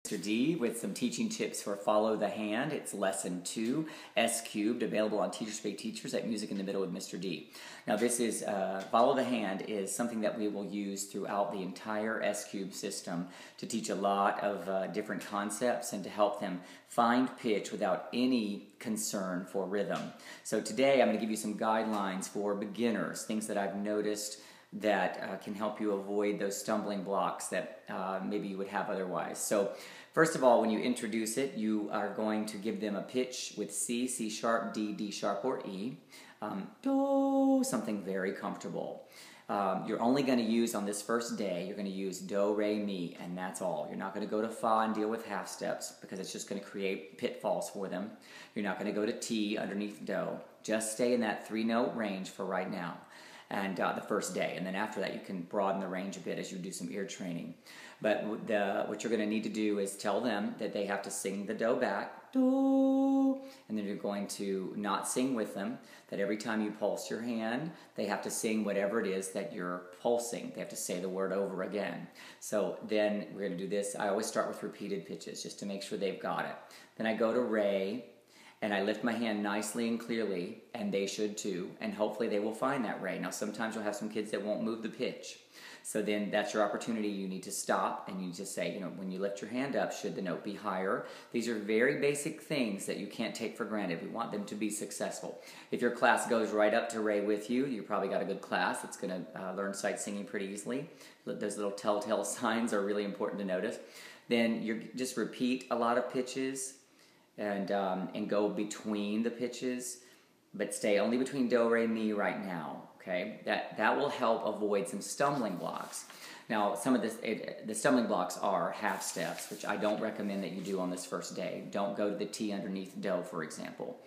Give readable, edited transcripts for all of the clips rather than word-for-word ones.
Mr. D with some teaching tips for Follow the Hand. It's lesson 2, S cubed, available on Teachers Pay Teachers at Music in the Middle with Mr. D. Now this is, Follow the Hand is something that we will use throughout the entire S cubed system to teach a lot of different concepts and to help them find pitch without any concern for rhythm. So today I'm going to give you some guidelines for beginners, things that I've noticed that can help you avoid those stumbling blocks that maybe you would have otherwise. So first of all, when you introduce it, you are going to give them a pitch with C, C sharp, D, D sharp, or E. Do, something very comfortable. You're only going to use on this first day, you're going to use do, re, mi, and that's all. You're not going to go to fa and deal with half steps because it's just going to create pitfalls for them. You're not going to go to T underneath do. Just stay in that 3-note range for right now. And the first day, and then after that you can broaden the range a bit as you do some ear training. But what you're going to need to do is tell them that they have to sing the do back, do, and then you're going to not sing with them, that every time you pulse your hand, they have to sing whatever it is that you're pulsing. They have to say the word over again. So then we're going to do this. I always start with repeated pitches just to make sure they've got it. Then I go to re, and I lift my hand nicely and clearly, and they should too, and hopefully they will find that re. Now sometimes you'll have some kids that won't move the pitch. So then that's your opportunity. You need to stop and you just say, when you lift your hand up, should the note be higher? These are very basic things that you can't take for granted. We want them to be successful. If your class goes right up to re with you, you probably got a good class. It's going to learn sight singing pretty easily. Those little telltale signs are really important to notice. Then you just repeat a lot of pitches and go between the pitches, but stay only between do, re, mi right now. Okay, that will help avoid some stumbling blocks. Now, some of the stumbling blocks are half steps, which I don't recommend that you do on this first day. Don't go to the T underneath do, for example.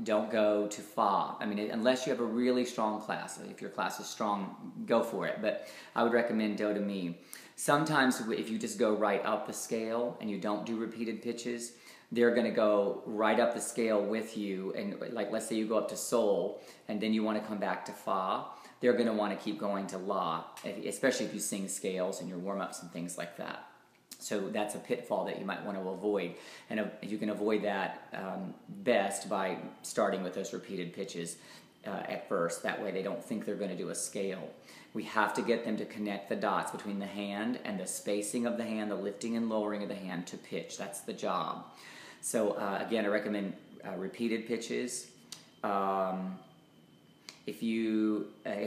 Don't go to fa. I mean, unless you have a really strong class. If your class is strong, go for it. But I would recommend do to mi. Sometimes if you just go right up the scale and you don't do repeated pitches, they're going to go right up the scale with you, and like let's say you go up to sol and then you want to come back to fa, they're going to want to keep going to la, especially if you sing scales and your warm-ups and things like that. So that's a pitfall that you might want to avoid, and you can avoid that best by starting with those repeated pitches at first. That way they don't think they're going to do a scale. We have to get them to connect the dots between the hand and the spacing of the hand, the lifting and lowering of the hand to pitch. That's the job. So again, I recommend repeated pitches. If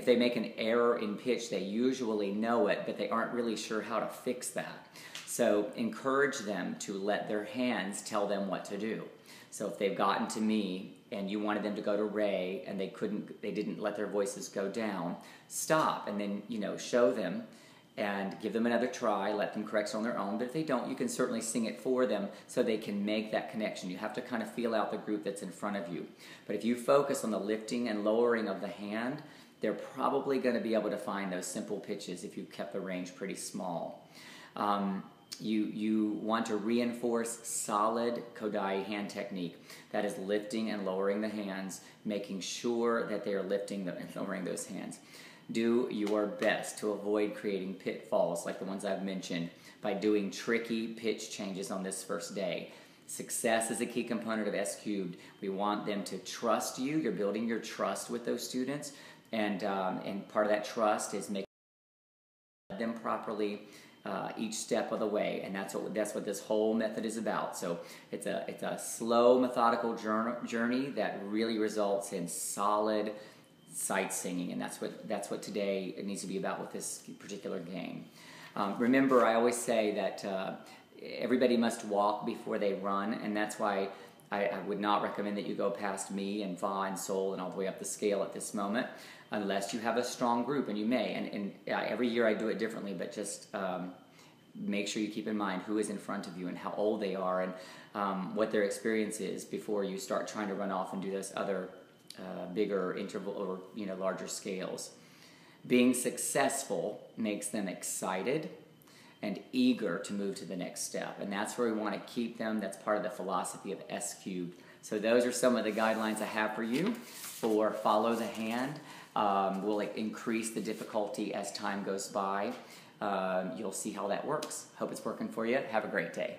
they make an error in pitch, they usually know it, but they aren't really sure how to fix that. So encourage them to let their hands tell them what to do. So if they've gotten to mi and you wanted them to go to re and they didn't let their voices go down, stop and then show them and give them another try, let them correct it on their own. But if they don't, you can certainly sing it for them so they can make that connection. You have to kind of feel out the group that's in front of you. But if you focus on the lifting and lowering of the hand, they're probably going to be able to find those simple pitches if you kept the range pretty small. You want to reinforce solid Kodai hand technique. That is lifting and lowering the hands, making sure that they are lifting and lowering those hands. Do your best to avoid creating pitfalls like the ones I've mentioned by doing tricky pitch changes on this first day. Success is a key component of S cubed. We want them to trust you. You're building your trust with those students, and part of that trust is making them properly each step of the way, and that's what this whole method is about. So it's a slow, methodical journey that really results in solid sight singing, and that's what today it needs to be about with this particular game. Remember, I always say that everybody must walk before they run, and that's why I would not recommend that you go past mi and fa and sol and all the way up the scale at this moment, unless you have a strong group, and you may. And every year I do it differently, but just make sure you keep in mind who is in front of you and how old they are and what their experience is before you start trying to run off and do this other bigger interval or larger scales. Being successful makes them excited and eager to move to the next step, and that's where we want to keep them. That's part of the philosophy of S cubed. So those are some of the guidelines I have for you for Follow the Hand. We'll increase the difficulty as time goes by. you'll see how that works. Hope it's working for you. Have a great day.